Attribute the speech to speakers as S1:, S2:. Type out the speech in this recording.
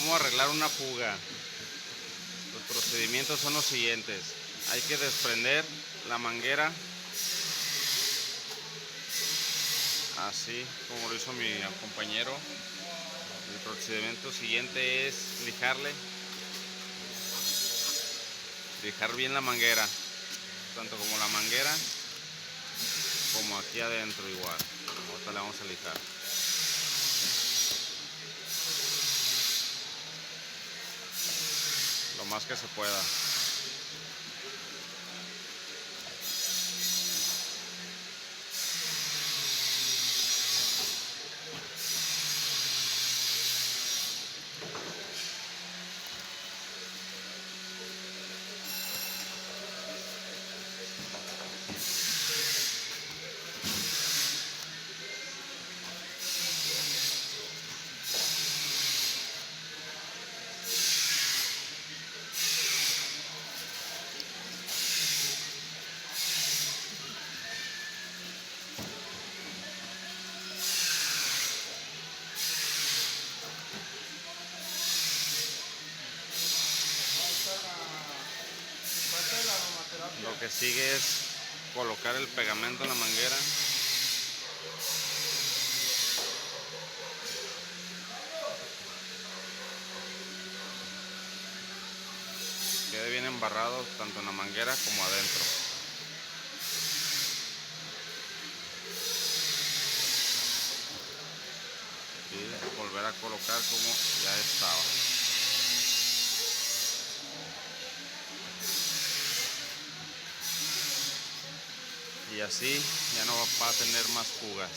S1: ¿Cómo arreglar una fuga? Los procedimientos son los siguientes. Hay que desprender la manguera, así como lo hizo mi compañero. El procedimiento siguiente es lijar bien la manguera, tanto como la manguera como aquí adentro igual. Ahorita le vamos a lijar. Lo más que se pueda. Lo que sigue es colocar el pegamento en la manguera. Quede bien embarrado tanto en la manguera como adentro. Y volver a colocar como ya estaba. Y así ya no va a tener más fugas.